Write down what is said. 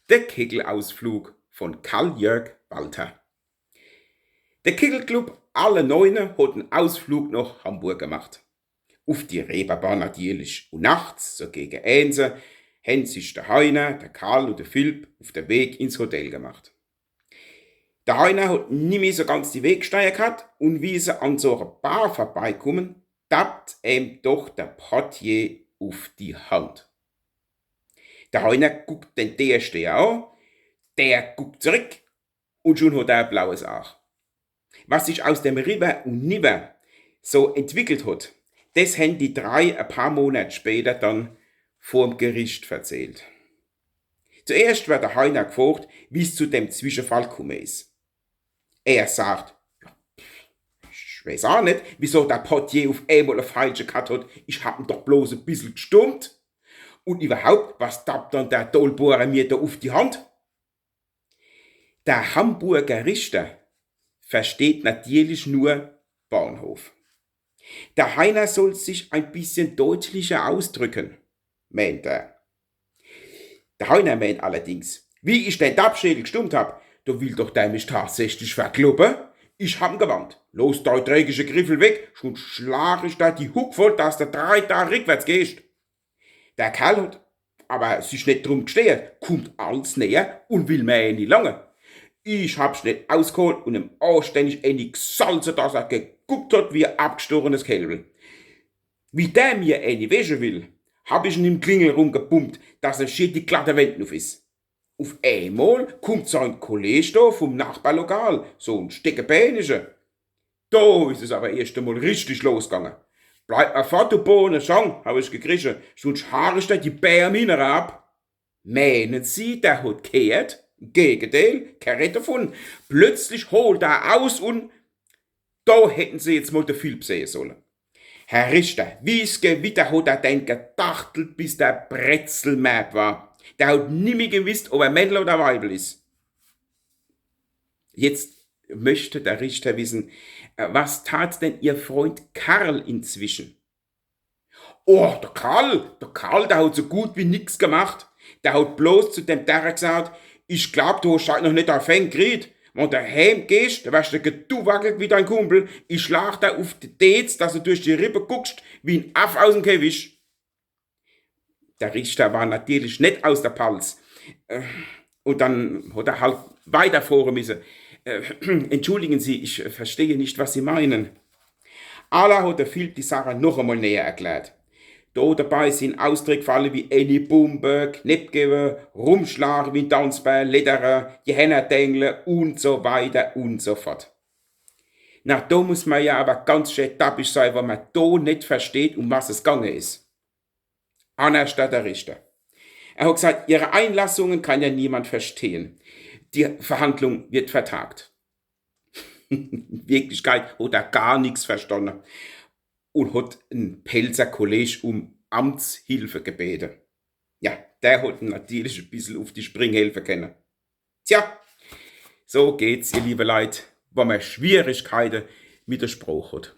Der Kegelausflug von Karl-Jörg Walter. Der Kegelclub alle Neune hat einen Ausflug nach Hamburg gemacht. Auf die Reeperbahn natürlich. Und nachts, so gegen 1, haben sich der Heiner, der Karl und der Philipp auf den Weg ins Hotel gemacht. Der Heiner hat nie mehr so ganz die Wegsteuer gehabt und wie sie an so einer Bar vorbeikommen, tappt ihm doch der Portier auf die Hand. Der Heiner guckt den Steher an, der guckt zurück und schon hat er ein blaues Auge. Was sich aus dem River und Niver so entwickelt hat, das haben die drei ein paar Monate später dann vor dem Gericht erzählt. Zuerst wird der Heiner gefragt, wie es zu dem Zwischenfall gekommen ist. Er sagt, ja, ich weiß auch nicht, wieso der Portier auf einmal eine falsche gehabt hat, ich hab ihn doch bloß ein bisschen gestummt. Und überhaupt, was tappt dann der Tollbohrer mir da auf die Hand? Der Hamburger Richter versteht natürlich nur Bahnhof. Der Heiner soll sich ein bisschen deutlicher ausdrücken, meint er. Der Heiner meint allerdings, wie ich den Abschädel gestummt hab, da will doch der mich tatsächlich verkloppen. Ich hab ihn gewarnt. Los, da trägische Griffel weg, schon schlag ich da die Huck voll, dass du 3 Tage rückwärts gehst. Der Kerl hat aber sich nicht drum gestört, kommt alles näher und will mir nicht lange. Ich hab's nicht ausgeholt und ihm anständig eine gesalzen, dass er geguckt hat wie ein abgestochenes Kälbel. Wie der mir eine wäschen will, hab ich ihn im Klingel rumgepumpt, dass er schön die glatte Wände auf ist. Auf einmal kommt sein Kollege da vom Nachbarlokal, so ein Steckebänischer. Da ist es aber erst einmal richtig losgegangen. Bleib mal fort, du Bohne, Schang, hab ich gekriegt, sonst haare ich dir die Bärminer ab. Meinen Sie, der hat gehört? Gegenteil, kein Rede davon. Plötzlich holt er aus und da hätten Sie jetzt mal den Philipp sehen sollen. Herr Richter, wie's Gewitter hat er denn gedachtelt, bis der Brezelmäb war. Der hat nie mehr gewusst, ob er Männle oder Weibel ist. Jetzt möchte der Richter wissen, was tat denn Ihr Freund Karl inzwischen? Oh, der Karl, der hat so gut wie nix gemacht. Der hat bloß zu dem Terra gesagt, ich glaub, du hast halt noch nicht auf Fang geredet. Wenn du heim gehst, dann wirst du geduwackelt wie dein Kumpel. Ich schlag da auf die Dates, dass du durch die Rippe guckst, wie ein Aff aus dem Käfig. Der Richter war natürlich nicht aus der Palz. Und dann hat er halt weiterfahren müssen. Entschuldigen Sie, ich verstehe nicht, was Sie meinen. Allah hat der Philipp die Sache noch einmal näher erklärt. Da dabei sind Ausdrücke gefallen wie eine Bombe, Knepp geben, rumschlagen wie ein Tanzbein, Lederer, die Hände dengeln und so weiter und so fort. Na, da muss man ja aber ganz schön tappisch sein, wenn man da nicht versteht, um was es gegangen ist. Anerstatt der Richter. Er hat gesagt, Ihre Einlassungen kann ja niemand verstehen. Die Verhandlung wird vertagt. In Wirklichkeit hat er gar nichts verstanden und hat einen Pelzer Kollege um Amtshilfe gebeten. Ja, der hat ihn natürlich ein bisschen auf die Sprünge helfen können. Tja, so geht's, ihr liebe Leute, wenn man Schwierigkeiten mit der Sprache hat.